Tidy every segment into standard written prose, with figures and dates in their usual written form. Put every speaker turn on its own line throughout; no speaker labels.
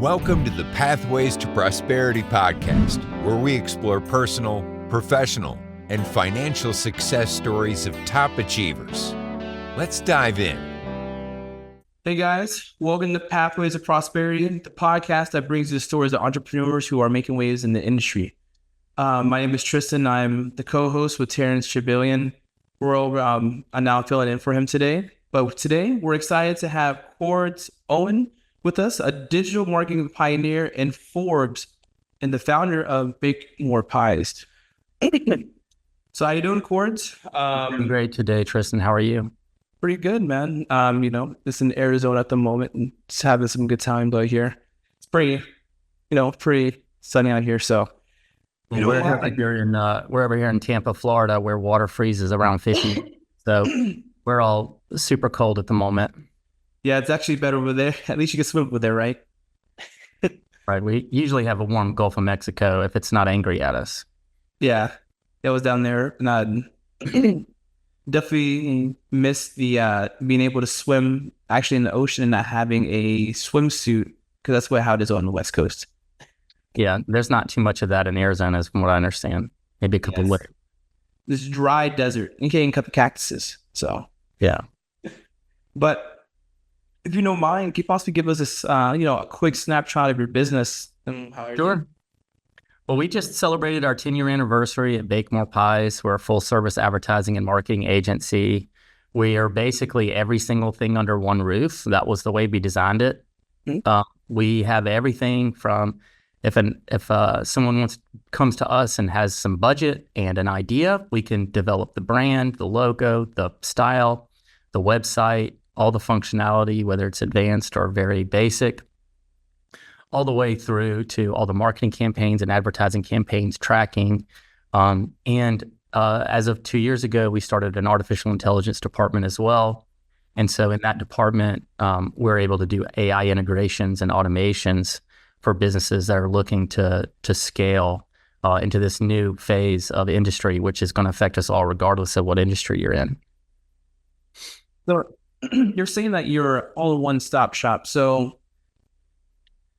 Welcome to the Pathways to Prosperity podcast, where we explore personal, professional, and financial success stories of top achievers. Let's dive in.
Hey guys, welcome to Pathways of Prosperity, the podcast that brings you the stories of entrepreneurs who are making waves in the industry. My name is Tristan. I'm the co-host with Terrence Chibillion. I'm now filling in for him today. But today, we're excited to have Cordes Owen with us, a digital marketing pioneer in Forbes and the founder of Bakemore Pies. So how you doing, Cordes?
I'm great today, Tristan. How are you?
Pretty good, man. Just in Arizona at the moment and just having some good time out here. It's pretty sunny out here. So
We're over here in Tampa, Florida, where water freezes around 50. So we're all super cold at the moment.
Yeah, it's actually better over there. At least you can swim over there, right?
Right. We usually have a warm Gulf of Mexico if it's not angry at us.
Yeah, that was down there. And definitely miss the being able to swim actually in the ocean and not having a swimsuit, because that's how it is on the West Coast.
Yeah, there's not too much of that in Arizona, from what I understand. Maybe a couple of layers.
This dry desert. You can't cut the cactuses. So
yeah.
But if you don't mind, can you possibly give us this, a quick snapshot of your business and how you're doing?
Well, we just celebrated our 10-year anniversary at Bakemore Pies. We're a full-service advertising and marketing agency. We are basically every single thing under one roof. That was the way we designed it. Mm-hmm. We have everything from if someone comes to us and has some budget and an idea, we can develop the brand, the logo, the style, the website, all the functionality, whether it's advanced or very basic, all the way through to all the marketing campaigns and advertising campaigns tracking. As of 2 years ago, we started an artificial intelligence department as well. And so in that department, we're able to do AI integrations and automations for businesses that are looking to scale into this new phase of industry, which is going to affect us all regardless of what industry you're in.
So you're saying that you're all in one-stop shop. So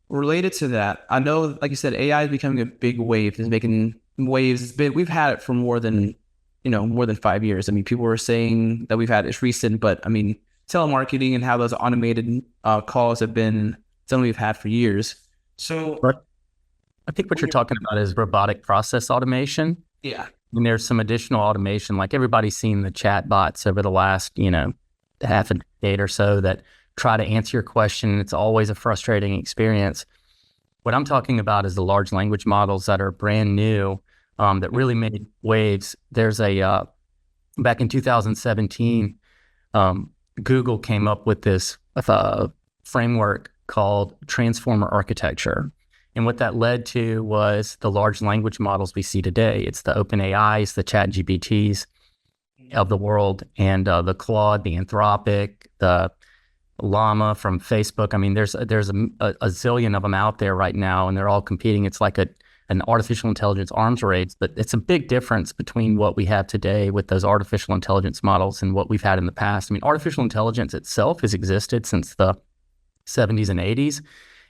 related to that, I know, like you said, AI is becoming a big wave. It's making waves. It's big. We've had it for more than 5 years. I mean, people were saying that we've had it's recent, but I mean, telemarketing and how those automated calls have been something we've had for years. So
I think what you're talking about is robotic process automation.
Yeah.
And there's some additional automation, like everybody's seen the chat bots over the last, half a decade or so that try to answer your question. It's always a frustrating experience. What I'm talking about is the large language models that are brand new, that really made waves. There's back in 2017, Google came up with this framework called transformer architecture. And what that led to was the large language models we see today. It's the OpenAIs, the ChatGPTs of the world, and the Claude, the Anthropic, the Llama from Facebook. I mean, there's a zillion of them out there right now, and they're all competing. It's like an artificial intelligence arms race, but it's a big difference between what we have today with those artificial intelligence models and what we've had in the past. I mean, artificial intelligence itself has existed since the 70s and 80s.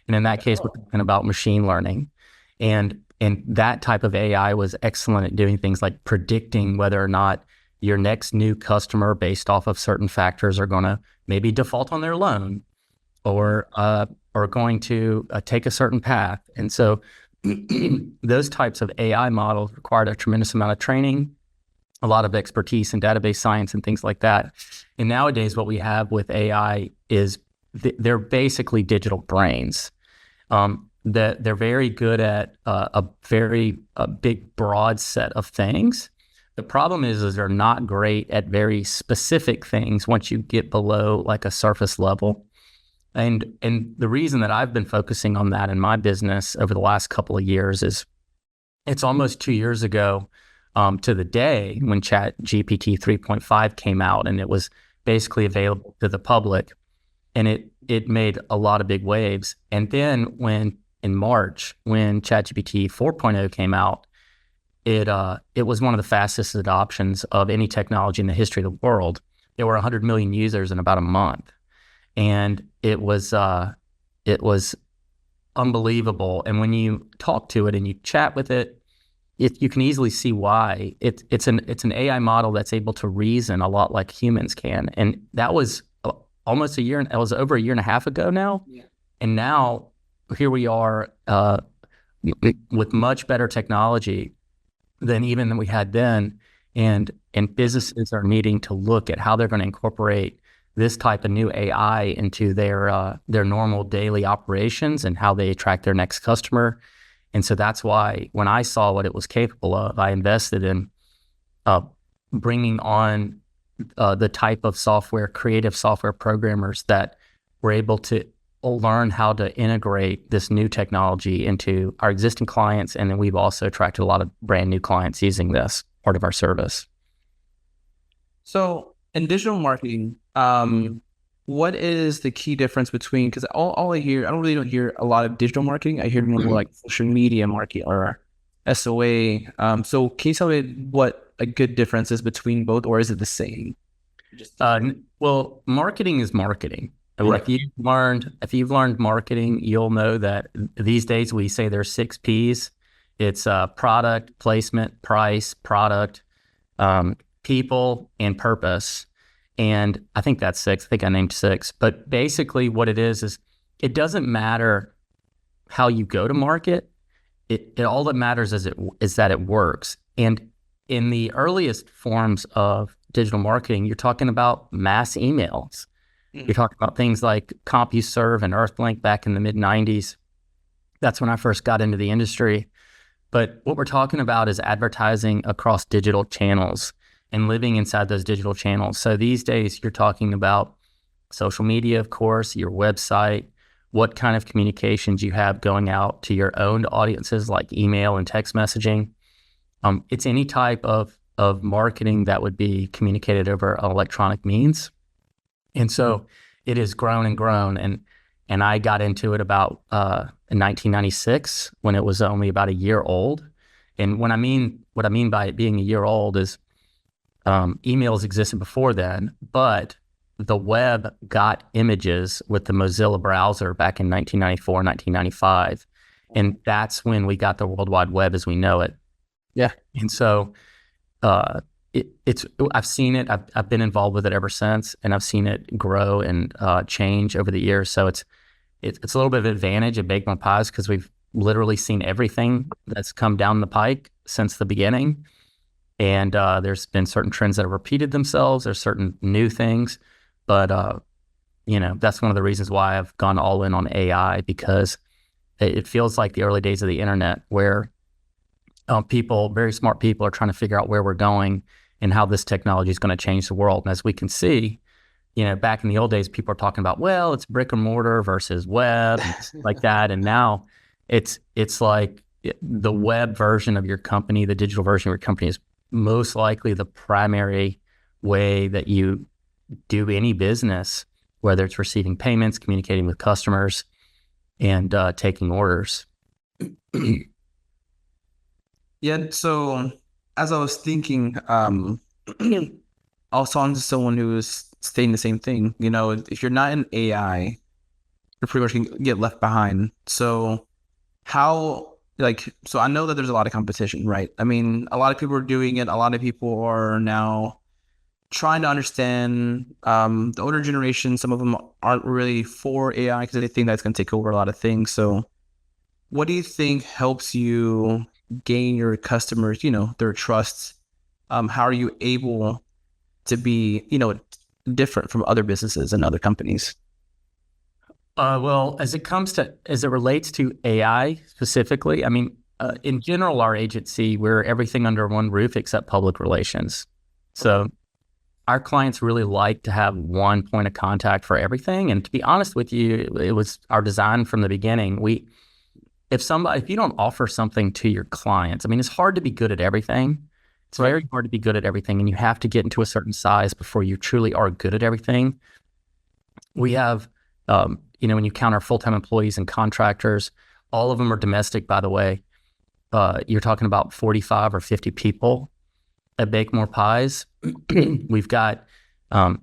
And in that case, we're talking about machine learning. And that type of AI was excellent at doing things like predicting whether or not your next new customer, based off of certain factors, are going to maybe default on their loan or are going to take a certain path. And so those types of AI models required a tremendous amount of training, a lot of expertise in database science and things like that. And nowadays, what we have with AI is they're basically digital brains. That they're very good at a very big, broad set of things. The problem is they're not great at very specific things once you get below like a surface level. And the reason that I've been focusing on that in my business over the last couple of years is it's almost 2 years ago to the day when ChatGPT 3.5 came out, and it was basically available to the public. And it made a lot of big waves. And then in March, when ChatGPT 4.0 came out, it was one of the fastest adoptions of any technology in the history of the world. There were 100 million users in about a month. And it was unbelievable. And when you talk to it and you chat with it, you can easily see why. It's an AI model that's able to reason a lot like humans can. And that was almost a year, it was over a year and a half ago now.
Yeah.
And now here we are with much better technology than we had then. And businesses are needing to look at how they're going to incorporate this type of new AI into their normal daily operations and how they attract their next customer. And so that's why when I saw what it was capable of, I invested in bringing on the type of software, creative software programmers that were able to learn how to integrate this new technology into our existing clients. And then we've also attracted a lot of brand new clients using this part of our service.
So in digital marketing, what is the key difference between, because all I hear, I don't hear a lot of digital marketing. I hear more like social media marketing or SOA. So can you tell me what a good difference is between both, or is it the same?
Well, marketing is marketing. I mean,
Right.
if you've learned marketing, you'll know that these days we say there's 6 P's. It's product, placement, price, product, people, and purpose. And I think that's 6. I think I named 6. But basically what it is it doesn't matter how you go to market. It all that matters is that it works. And in the earliest forms of digital marketing, you're talking about mass emails. You're talking about things like CompuServe and Earthlink back in the mid-90s. That's when I first got into the industry. But what we're talking about is advertising across digital channels and living inside those digital channels. So these days, you're talking about social media, of course, your website, what kind of communications you have going out to your own audiences like email and text messaging. It's any type of marketing that would be communicated over electronic means. And so it has grown and grown. And I got into it about in 1996 when it was only about a year old. And what I mean by it being a year old is emails existed before then, but the web got images with the Mozilla browser back in 1994, 1995. And that's when we got the World Wide Web as we know it.
Yeah.
And so I've seen it. I've been involved with it ever since, and I've seen it grow and change over the years. So it's a little bit of an advantage at Bakemore Pies because we've literally seen everything that's come down the pike since the beginning. And there's been certain trends that have repeated themselves. There's certain new things, but that's one of the reasons why I've gone all in on AI, because it feels like the early days of the internet where very smart people are trying to figure out where we're going and how this technology is going to change the world. And as we can see, back in the old days, people are talking about, well, it's brick and mortar versus web and like that. And now it's like the web version of your company, the digital version of your company is most likely the primary way that you do any business, whether it's receiving payments, communicating with customers, and taking orders.
Yeah. So as I was thinking, I was talking to someone who was saying the same thing. If you're not in AI, you're pretty much going to get left behind. So so I know that there's a lot of competition, right? I mean, a lot of people are doing it. A lot of people are now trying to understand the older generation. Some of them aren't really for AI because they think that's going to take over a lot of things. So what do you think helps you gain your customers, their trust? How are you able to be, different from other businesses and other companies?
Well, as it relates to AI specifically, I mean, in general, our agency, we're everything under one roof except public relations. So our clients really like to have one point of contact for everything. And to be honest with you, it was our design from the beginning. If you don't offer something to your clients, I mean, it's hard to be good at everything. It's very hard to be good at everything, and you have to get into a certain size before you truly are good at everything. We have, when you count our full-time employees and contractors, all of them are domestic, by the way. You're talking about 45 or 50 people at Bakemore Pies. We've got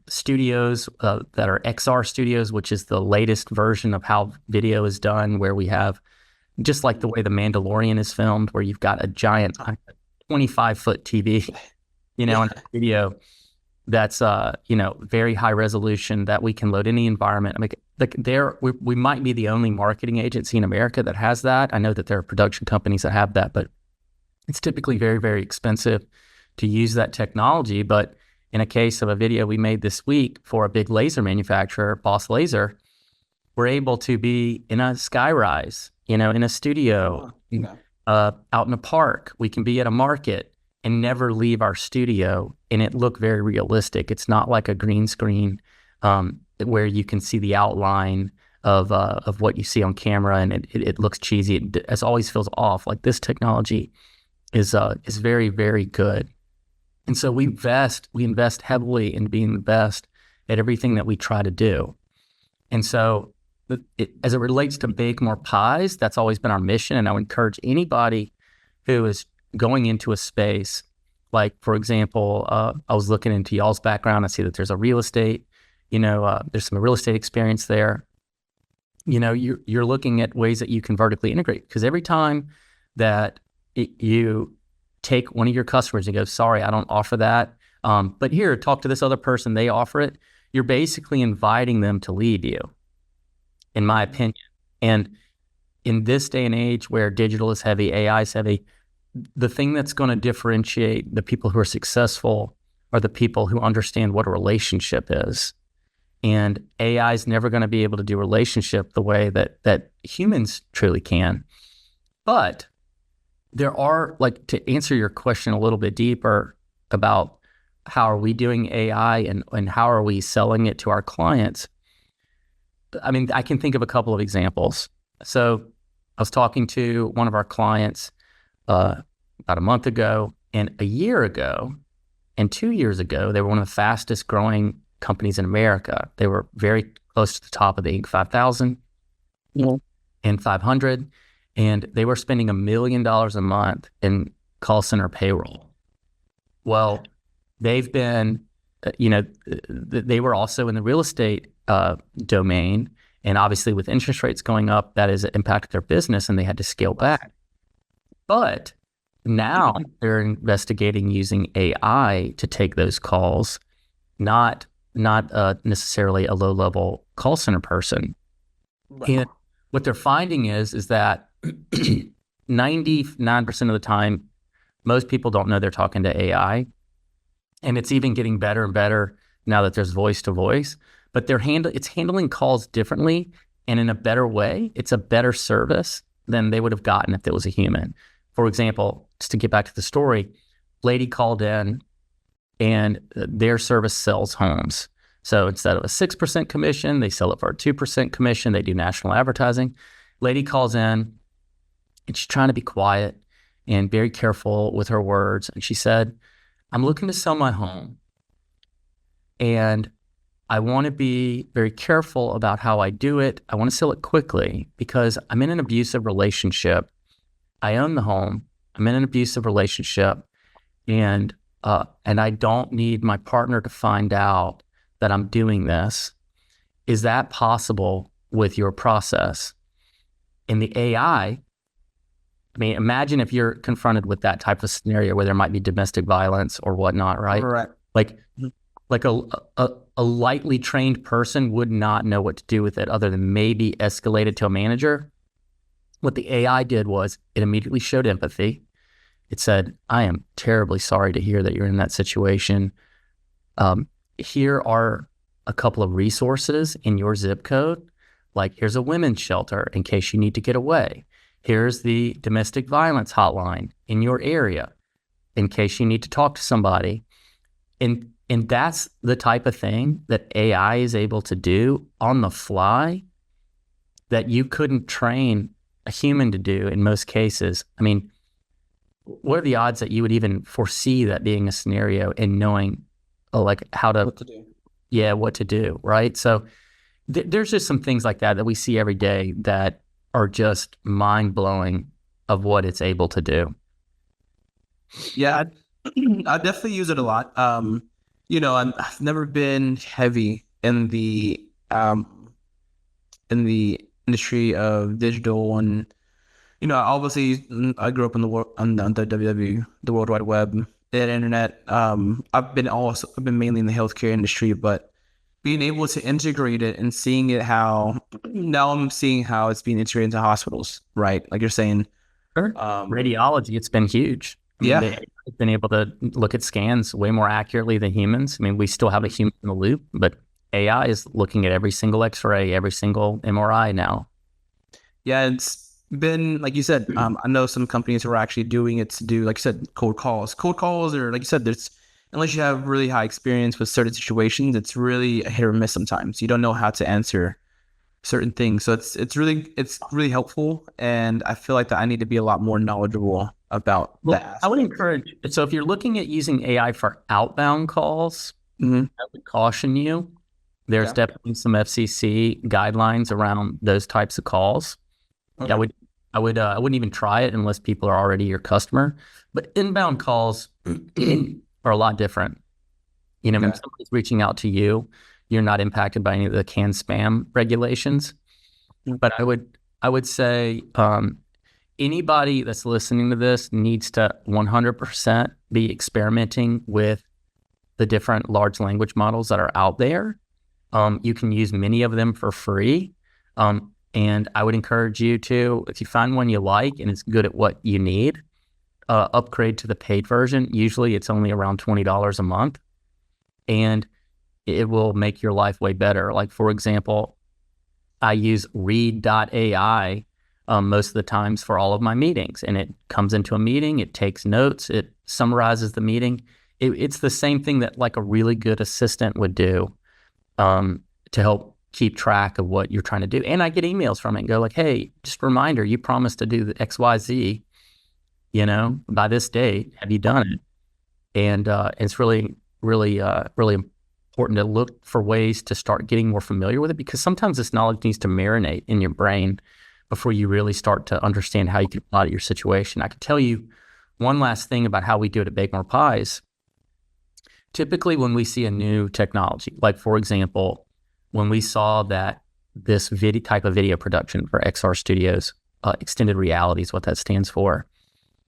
studios that are XR studios, which is the latest version of how video is done, where we have just like the way The Mandalorian is filmed, where you've got a giant 25-foot TV, in a video that's very high resolution that we can load any environment. I mean, like we might be the only marketing agency in America that has that. I know that there are production companies that have that, but it's typically very, very expensive to use that technology. But in a case of a video we made this week for a big laser manufacturer, Boss Laser, we're able to be in a skyrise, in a studio, out in a park. We can be at a market and never leave our studio, and it look very realistic. It's not like a green screen where you can see the outline of what you see on camera, and it looks cheesy. It always feels off. Like, this technology is very, very good. And so we invest heavily in being the best at everything that we try to do. And so as it relates to Bakemore Pies, that's always been our mission. And I would encourage anybody who is going into a space, like, for example, I was looking into y'all's background. I see that there's a real estate, there's some real estate experience there. You're looking at ways that you can vertically integrate, because every time that you take one of your customers and go, sorry, I don't offer that, but here, talk to this other person, they offer it, you're basically inviting them to leave you, in my opinion. And in this day and age where digital is heavy, AI is heavy, the thing that's going to differentiate the people who are successful are the people who understand what a relationship is. And AI is never going to be able to do relationship the way that humans truly can. But there are, like, to answer your question a little bit deeper about how are we doing AI and how are we selling it to our clients, I mean, I can think of a couple of examples. So I was talking to one of our clients about a month ago, and a year ago and 2 years ago, they were one of the fastest growing companies in America. They were very close to the top of the Inc. 5000 and 500. And they were spending $1 million a month in call center payroll. Well, they've been, they were also in the real estate domain. And obviously with interest rates going up, that has impacted their business, and they had to scale back. But now they're investigating using AI to take those calls, not necessarily a low-level call center person. Right. And what they're finding is that 99% of the time, most people don't know they're talking to AI. And it's even getting better and better now that there's voice to voice, but it's handling calls differently and in a better way. It's a better service than they would have gotten if it was a human. For example, just to get back to the story, lady called in, and their service sells homes. So instead of a 6% commission, they sell it for a 2% commission. They do national advertising. Lady calls in, and she's trying to be quiet and very careful with her words. And she said, I'm looking to sell my home, and I want to be very careful about how I do it. I want to sell it quickly because I'm in an abusive relationship. I own the home. I'm in an abusive relationship, and I don't need my partner to find out that I'm doing this. Is that possible with your process? In the AI, I mean, imagine if you're confronted with that type of scenario where there might be domestic violence or whatnot, right? Right. Like a lightly trained person would not know what to do with it other than maybe escalate it to a manager. What the AI did was it immediately showed empathy. It said, I am terribly sorry to hear that you're in that situation. Here are a couple of resources in your zip code. Like, here's a women's shelter in case you need to get away. Here's the domestic violence hotline in your area in case you need to talk to somebody. And that's the type of thing that AI is able to do on the fly that you couldn't train a human to do in most cases. I mean, what are the odds that you would even foresee that being a scenario and knowing like what to do? Yeah, what to do, right? So there's just some things like that we see every day that are just mind-blowing of what it's able to do.
Yeah, I definitely use it a lot. I've never been heavy in the industry of digital, and obviously I grew up in the world on the WW, the World Wide Web, the internet. I've been mainly in the healthcare industry, but being able to integrate it and seeing it how now I'm seeing how it's being integrated into hospitals, right? Like you're saying,
Sure. Radiology, it's been huge. I mean,
yeah,
they've been able to look at scans way more accurately than humans. I mean, we still have a human in the loop, but AI is looking at every single X-ray, every single MRI now.
yeah, it's been like you said. I know some companies who are actually doing it to do, like you said, cold calls, or like you said, there's unless you have really high experience with certain situations, it's really a hit or miss sometimes. You don't know how to answer certain things. So it's really helpful, and I feel like that I need to be a lot more knowledgeable about
Well,
that.
I would encourage, so if you're looking at using AI for outbound calls,
Mm-hmm.
I would caution you. There's
Yeah.
definitely some FCC guidelines around those types of calls.
Okay.
I wouldn't even try it unless people are already your customer. But inbound calls are a lot different. When
Okay.
somebody's reaching out to you, you're not impacted by any of the canned spam regulations. But I would say anybody that's listening to this needs to 100% be experimenting with the different large language models that are out there. You can use many of them for free. And I would encourage you to, if you find one you like and it's good at what you need, upgrade to the paid version. Usually it's only around $20 a month, and it will make your life way better. Like, for example, I use read.ai most of the times for all of my meetings, and it comes into a meeting, it takes notes, it summarizes the meeting. It's the same thing that like a really good assistant would do to help keep track of what you're trying to do. And I get emails from it and go like, hey, just a reminder, you promised to do the XYZ, by this date. Have you done it? And it's really, really, really important to look for ways to start getting more familiar with it, because sometimes this knowledge needs to marinate in your brain before you really start to understand how you can apply it to your situation. I can tell you one last thing about how we do it at Bakemore Pies. Typically, when we see a new technology, like for example, when we saw that this type of video production for XR Studios, extended reality is what that stands for,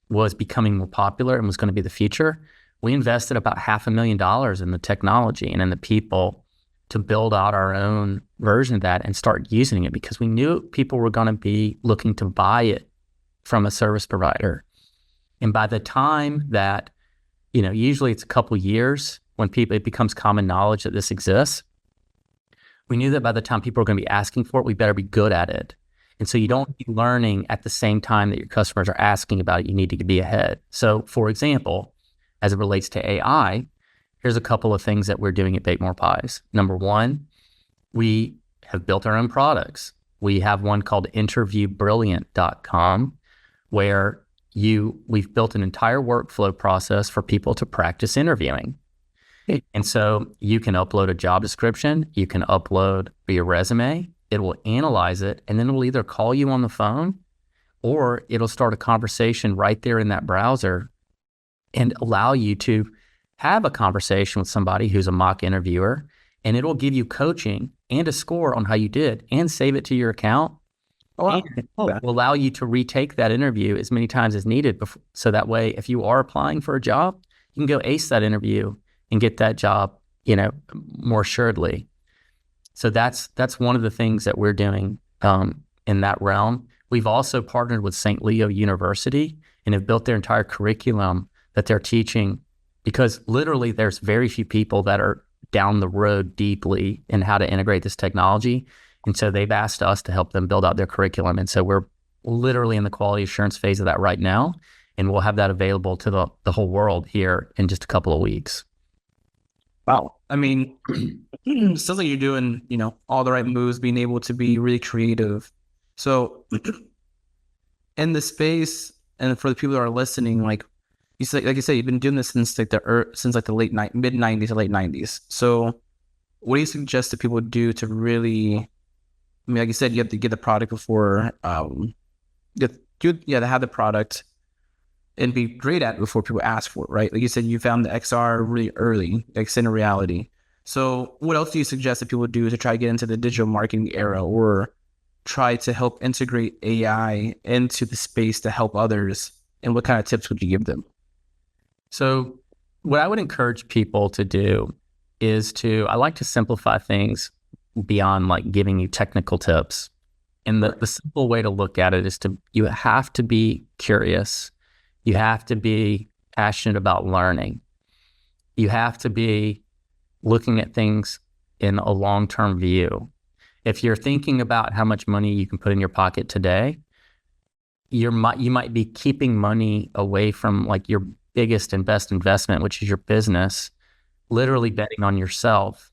was becoming more popular and was going to be the future, we invested about $500,000 in the technology and in the people to build out our own version of that and start using it, because we knew people were going to be looking to buy it from a service provider. And by the time that, usually it's a couple years when it becomes common knowledge that this exists, we knew that by the time people are going to be asking for it, we better be good at it. And so you don't be learning at the same time that your customers are asking about it. You need to be ahead. So for example, as it relates to AI, here's a couple of things that we're doing at Bakemore Pies. Number one, we have built our own products. We have one called interviewbrilliant.com, where we've built an entire workflow process for people to practice interviewing. And so you can upload a job description, you can upload your resume, it will analyze it, and then it will either call you on the phone or it'll start a conversation right there in that browser and allow you to have a conversation with somebody who's a mock interviewer, and it'll give you coaching and a score on how you did and save it to your account.
Oh,
And will allow you to retake that interview as many times as needed. So that way, if you are applying for a job, you can go ace that interview and get that job, more assuredly. So that's one of the things that we're doing in that realm. We've also partnered with St. Leo University and have built their entire curriculum that they're teaching, because literally there's very few people that are down the road deeply in how to integrate this technology. And so they've asked us to help them build out their curriculum. And so we're literally in the quality assurance phase of that right now. And we'll have that available to the whole world here in just a couple of weeks.
wow. I mean, it sounds like you're doing, all the right moves, being able to be really creative. So in the space, and for the people that are listening, like you said, you've been doing this since like the mid 90s to late 90s. So what do you suggest that people do to really, I mean, like you said, you have to get the product before, to have the product. and be great at it before people ask for it, right? Like you said, you found the XR really early, extended reality. So what else do you suggest that people do to try to get into the digital marketing era, or try to help integrate AI into the space to help others? And what kind of tips would you give them?
So what I would encourage people to do is I like to simplify things beyond like giving you technical tips. And the simple way to look at it is you have to be curious. You have to be passionate about learning. You have to be looking at things in a long-term view. If you're thinking about how much money you can put in your pocket today, you might be keeping money away from like your biggest and best investment, which is your business, literally betting on yourself.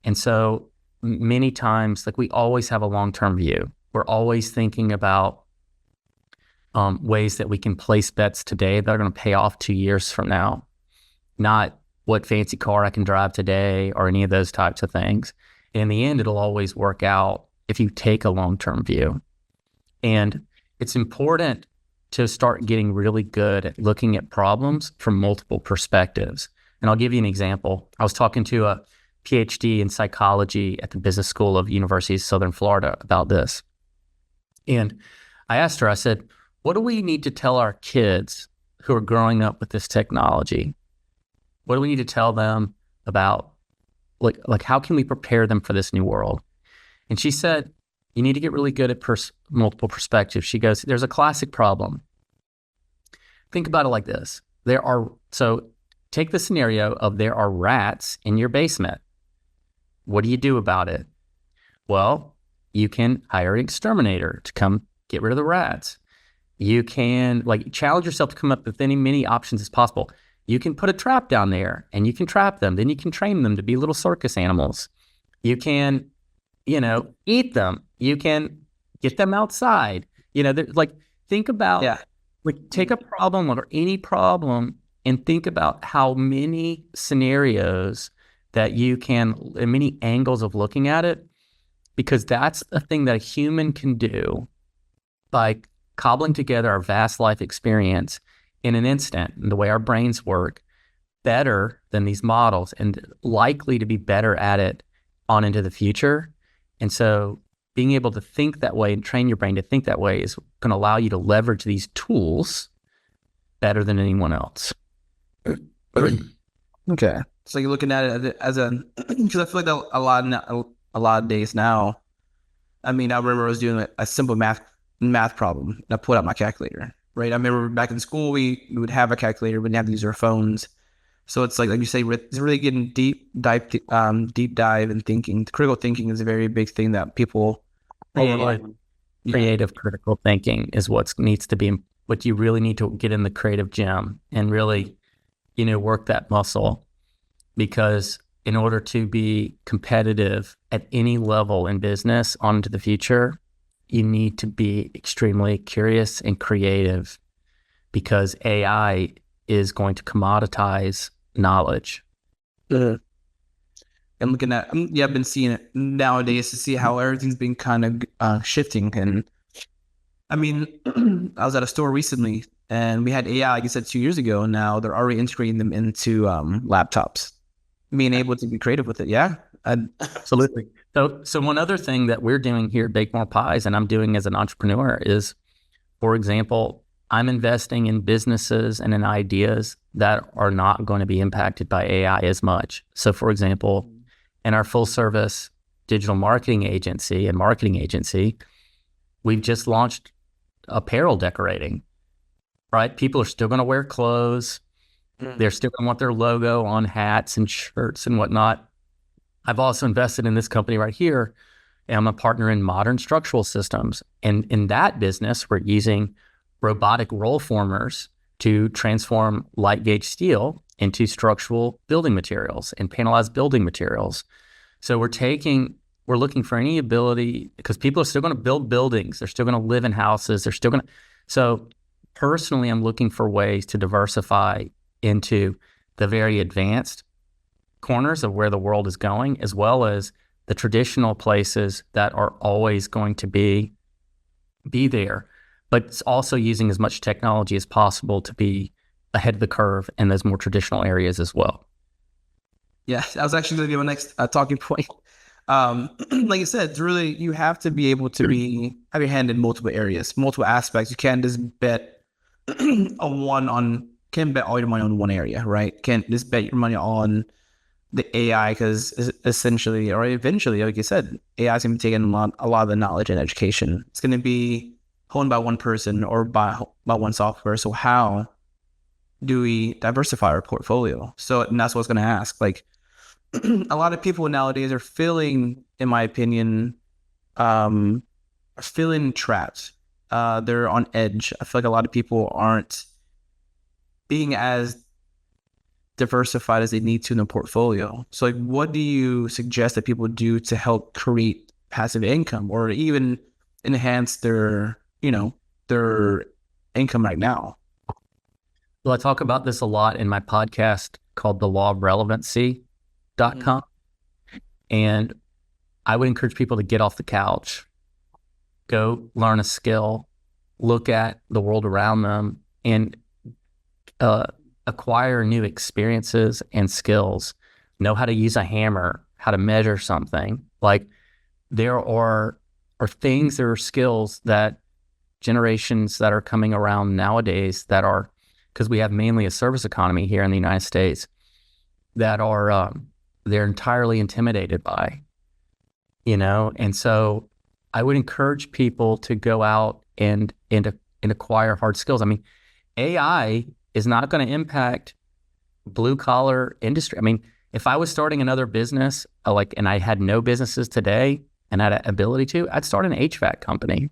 And so many times, like, we always have a long-term view. We're always thinking about ways that we can place bets today that are going to pay off 2 years from now, not what fancy car I can drive today or any of those types of things. In the end, it'll always work out if you take a long-term view. And it's important to start getting really good at looking at problems from multiple perspectives. And I'll give you an example. I was talking to a PhD in psychology at the Business School of University of Southern Florida about this. And I asked her, I said, what do we need to tell our kids who are growing up with this technology? What do we need to tell them about, like how can we prepare them for this new world? And she said, you need to get really good at multiple perspectives. She goes, there's a classic problem. Think about it like this. So take the scenario of there are rats in your basement. What do you do about it? Well, you can hire an exterminator to come get rid of the rats. You can challenge yourself to come up with many options as possible. You can put a trap down there and you can trap them. Then you can train them to be little circus animals. You can, eat them. You can get them outside. Think about, take a problem or any problem and think about how many scenarios that you can, and many angles of looking at it, because that's a thing that a human can do by cobbling together our vast life experience in an instant, and the way our brains work, better than these models, and likely to be better at it on into the future. And so being able to think that way and train your brain to think that way is going to allow you to leverage these tools better than anyone else.
Okay. So you're looking at it as because I feel like that a lot of days now. I mean, I remember I was doing a simple math problem, and I pulled out my calculator, right? I remember back in school, we would have a calculator, but we didn't have to use our phones. So it's like you say, it's really getting deep dive and thinking. Critical thinking is a very big thing that people
creative critical thinking is what needs to be, what you really need to get in the creative gym and really, work that muscle. Because in order to be competitive at any level in business on into the future, you need to be extremely curious and creative, because AI is going to commoditize knowledge.
And looking at, I've been seeing it nowadays to see how everything's been kind of shifting. And I mean, I was at a store recently and we had AI, like you said, 2 years ago, and now they're already integrating them into laptops, being able to be creative with it. Yeah,
absolutely. So one other thing that we're doing here at Bakemore Pies, and I'm doing as an entrepreneur, is, for example, I'm investing in businesses and in ideas that are not going to be impacted by AI as much. So, for example, in our full service digital marketing agency, we've just launched apparel decorating, right? People are still going to wear clothes. They're still going to want their logo on hats and shirts and whatnot. I've also invested in this company right here, and I'm a partner in Modern Structural Systems. And in that business, we're using robotic roll formers to transform light gauge steel into structural building materials and panelized building materials. So we're looking for any ability, because people are still going to build buildings. They're still going to live in houses. So personally, I'm looking for ways to diversify into the very advanced corners of where the world is going, as well as the traditional places that are always going to be there. but it's also using as much technology as possible to be ahead of the curve in those more traditional areas as well.
Yeah, that was actually going to be my next talking point. Like you said, it's really, you have to be able to have your hand in multiple areas, multiple aspects. You can't just bet can't bet all your money on one area, right? Can't just bet your money on the AI, because essentially, or eventually, like you said, AI is going to be taking a lot of the knowledge and education. It's going to be honed by one person or by one software. So how do we diversify our portfolio? So, and that's what I was going to ask. Like, a lot of people nowadays are feeling, in my opinion, are feeling trapped. They're on edge. I feel like a lot of people aren't being as diversified as they need to in the portfolio. So, like, what do you suggest that people do to help create passive income, or even enhance their income right now?
Well, I talk about this a lot in my podcast called The Law of Relevancy.com. And I would encourage people to get off the couch, go learn a skill, look at the world around them, and acquire new experiences and skills. Know how to use a hammer, how to measure something. Like, there are skills that generations that are coming around nowadays that are, because we have mainly a service economy here in the United States, that are they're entirely intimidated by, and so I would encourage people to go out and acquire hard skills. I mean, AI is not going to impact blue collar industry. I mean, if I was starting another business, and I had no businesses today and had an ability to, I'd start an HVAC company.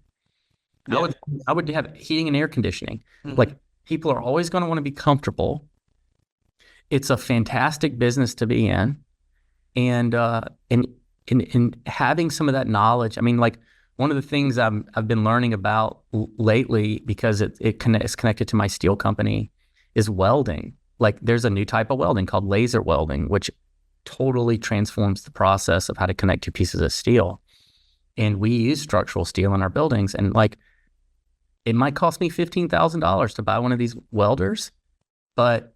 Yeah. I would have heating and air conditioning. Mm-hmm. Like, people are always going to want to be comfortable. It's a fantastic business to be in, and having some of that knowledge. I mean, like, one of the things I've been learning about lately, because it's connected to my steel company, is welding. Like, there's a new type of welding called laser welding, which totally transforms the process of how to connect two pieces of steel. And we use structural steel in our buildings, and like, it might cost me $15,000 to buy one of these welders, but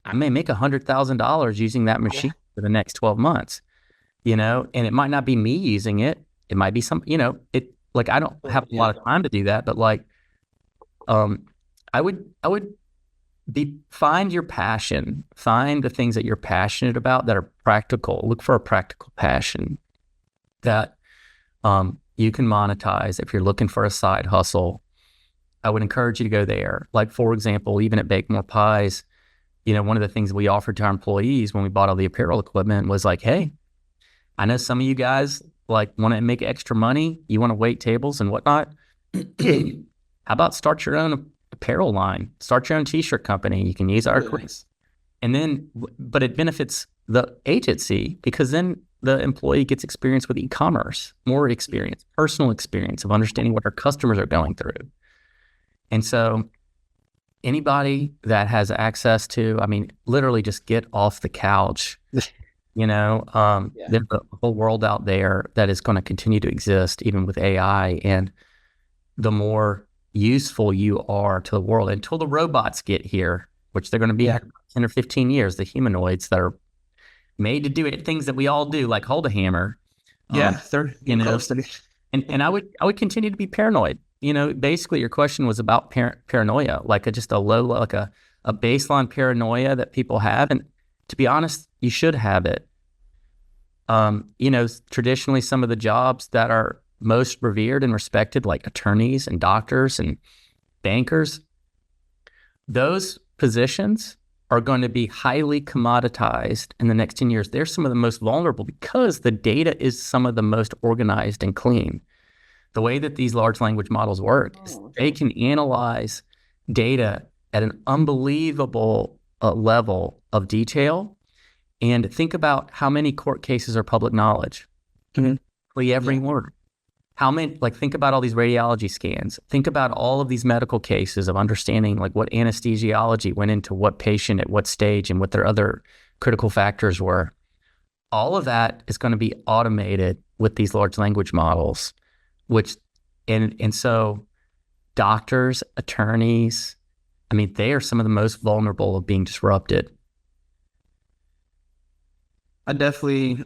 I may make $100,000 using that machine for the next 12 months, and it might not be me using it. It might be I don't have a lot of time to do that, but like, I would find your passion, find the things that you're passionate about that are practical. Look for a practical passion that you can monetize. If you're looking for a side hustle, I would encourage you to go there. Like, for example, even at Bakemore Pies, one of the things we offered to our employees when we bought all the apparel equipment was like, hey, I know some of you guys like want to make extra money. You want to wait tables and whatnot. How about start your own apparel line? Start your own t-shirt company. You can use our equipment. And then, but it benefits the agency, because then the employee gets experience with e-commerce, more experience, personal experience of understanding what our customers are going through. And so anybody that has access to, I mean, literally just get off the couch. There's a whole world out there that is going to continue to exist even with AI. And the more useful you are to the world until the robots get here, which they're going to be in 10 or 15 years, the humanoids that are made to do things that we all do, like hold a hammer. And I would continue to be paranoid. Basically your question was about paranoia, like just a low, like a baseline paranoia that people have. And to be honest, you should have it. Traditionally some of the jobs that are most revered and respected, like attorneys and doctors and bankers, those positions are going to be highly commoditized in the next 10 years. They're some of the most vulnerable because the data is some of the most organized and clean. The way that these large language models work is they can analyze data at an unbelievable level of detail. And think about how many court cases are public knowledge. Mm-hmm. Every word. How many, think about all these radiology scans. Think about all of these medical cases of understanding what anesthesiology went into what patient at what stage and what their other critical factors were. All of that is going to be automated with these large language models, and so doctors, attorneys, I mean, they are some of the most vulnerable of being disrupted.
I definitely,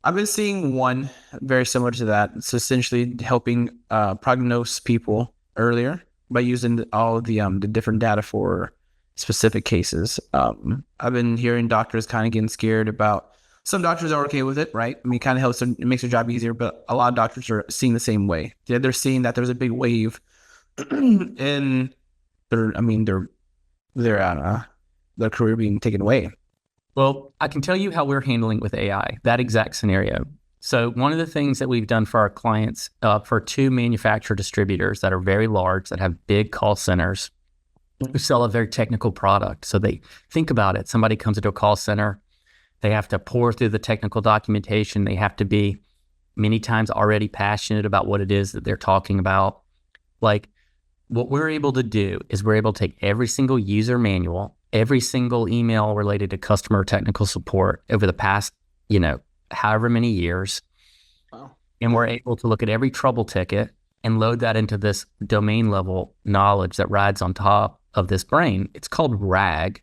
I've been seeing one very similar to that. It's essentially helping prognose people earlier by using all of the different data for specific cases. I've been hearing doctors kind of getting scared about. Some doctors are okay with it, right? I mean, it kind of helps them, it makes their job easier. But a lot of doctors are seeing the same way. They're seeing that there's a big wave in their career being taken away.
Well, I can tell you how we're handling with AI, that exact scenario. So one of the things that we've done for our clients, for 2 manufacturer distributors that are very large, that have big call centers, who sell a very technical product. So they think about it. Somebody comes into a call center, they have to pour through the technical documentation. They have to be many times already passionate about what it is that they're talking about. Like, what we're able to do is we're able to take every single user manual, every single email related to customer technical support over the past, however many years.
Wow.
And we're able to look at every trouble ticket and load that into this domain level knowledge that rides on top of this brain. It's called RAG,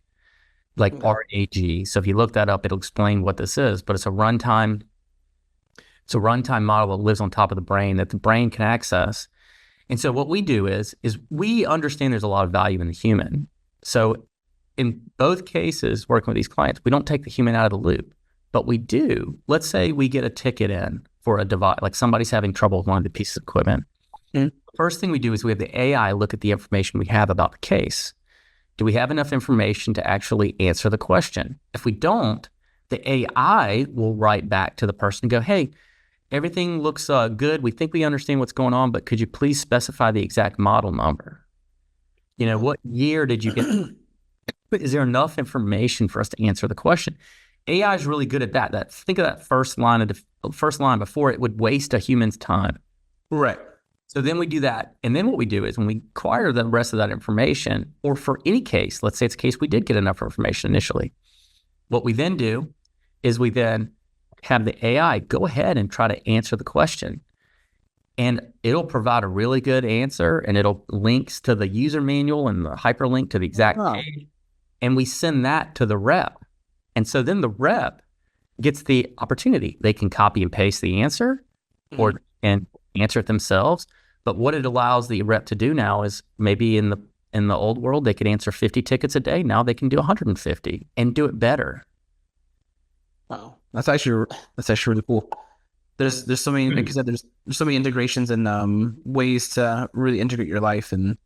like RAG. So if you look that up, it'll explain what this is, but it's a runtime model that lives on top of the brain that the brain can access. And so what we do is we understand there's a lot of value in the human. So in both cases, working with these clients, we don't take the human out of the loop, but we do. Let's say we get a ticket in for a device, like somebody's having trouble with one of the pieces of equipment. The first thing we do is we have the AI look at the information we have about the case. Do we have enough information to actually answer the question? If we don't, the AI will write back to the person and go, hey, everything looks good. We think we understand what's going on, but could you please specify the exact model number? What year did you get? Is there enough information for us to answer the question? AI is really good at that. Think of that first line before it would waste a human's time.
Right.
So then we do that. And then what we do is when we acquire the rest of that information, or for any case, let's say it's a case we did get enough information initially, what we then do is we then have the AI go ahead and try to answer the question. And it'll provide a really good answer, and it'll links to the user manual and the hyperlink to the exact page. And we send that to the rep. And so then the rep gets the opportunity. They can copy and paste the answer and answer it themselves. But what it allows the rep to do now is maybe in the old world, they could answer 50 tickets a day. Now they can do 150 and do it better.
Wow. That's actually really cool. There's so many, like you said, there's so many integrations and ways to really integrate your life. And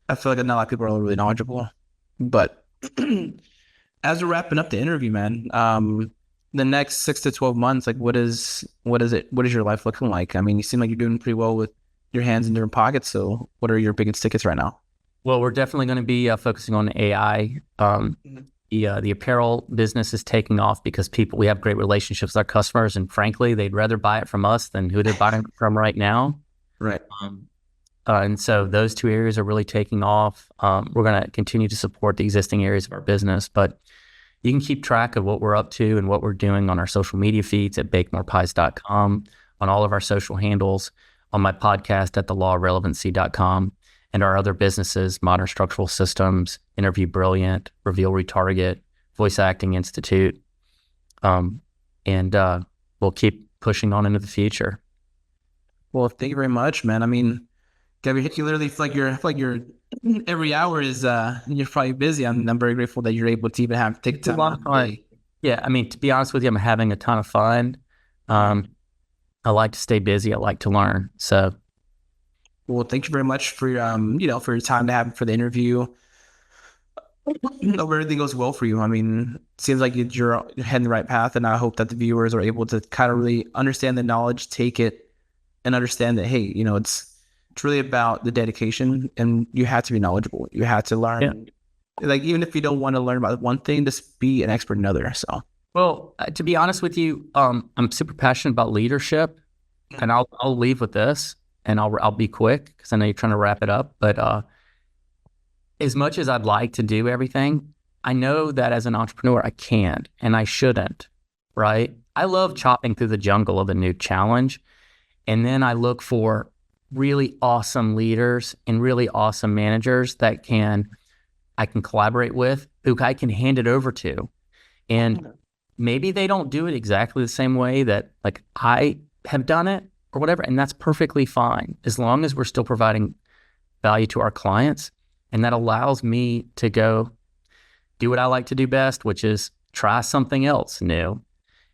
I feel like not a lot of people are really knowledgeable. But as we're wrapping up the interview, man, the next 6 to 12 months, like what is your life looking like? I mean, you seem like you're doing pretty well with your hands in different pockets. So what are your biggest tickets right now?
Well, we're definitely going to be focusing on AI. The apparel business is taking off because we have great relationships with our customers, and frankly, they'd rather buy it from us than who they're buying it from right now.
Right.
And so those 2 areas are really taking off. We're going to continue to support the existing areas of our business, but you can keep track of what we're up to and what we're doing on our social media feeds at bakemorepies.com, on all of our social handles, on my podcast at thelawrelevancy.com, and our other businesses, Modern Structural Systems, Interview Brilliant, Reveal Retarget, Voice Acting Institute. And we'll keep pushing on into the future.
Well, thank you very much, man. I mean, you literally feel like you're every hour is you're probably busy. I'm very grateful that you're able to even take time.
A lot of fun. Yeah, I mean, to be honest with you, I'm having a ton of fun. I like to stay busy. I like to learn. So,
well, thank you very much for your for your time to have for the interview. I hope everything goes well for you. I mean, it seems like you're heading the right path, and I hope that the viewers are able to kind of really understand the knowledge, take it, and understand that, hey, it's really about the dedication, and you have to be knowledgeable. You have to learn. Yeah. Like, even if you don't want to learn about one thing, just be an expert in another. So,
well, to be honest with you, I'm super passionate about leadership, and I'll leave with this, and I'll be quick because I know you're trying to wrap it up. But as much as I'd like to do everything, I know that as an entrepreneur, I can't and I shouldn't. Right? I love chopping through the jungle of a new challenge, and then I look for really awesome leaders and really awesome managers that I can collaborate with, who I can hand it over to. And maybe they don't do it exactly the same way that like I have done it or whatever. And that's perfectly fine as long as we're still providing value to our clients. And that allows me to go do what I like to do best, which is try something else new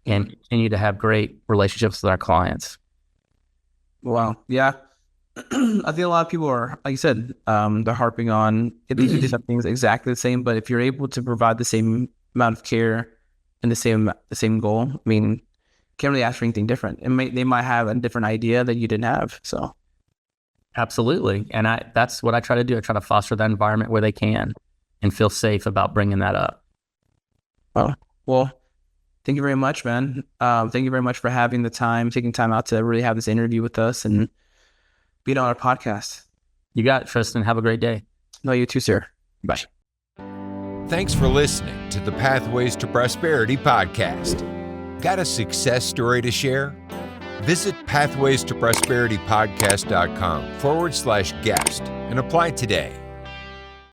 and continue to have great relationships with our clients.
Wow. Yeah. I think a lot of people are, like you said, they're harping on these do some things exactly the same, but if you're able to provide the same amount of care and the same goal, I mean, can't really ask for anything different. They might have a different idea that you didn't have. So
absolutely. And that's what I try to do. I try to foster that environment where they can and feel safe about bringing that up.
Well, thank you very much, man. Thank you very much for taking time out to really have this interview with us and being on our podcast.
You got it, Tristan. Have a great day.
No, you too, sir. Bye.
Thanks for listening to the Pathways to Prosperity podcast. Got a success story to share? Visit pathwaystoprosperitypodcast.com/guest and apply today.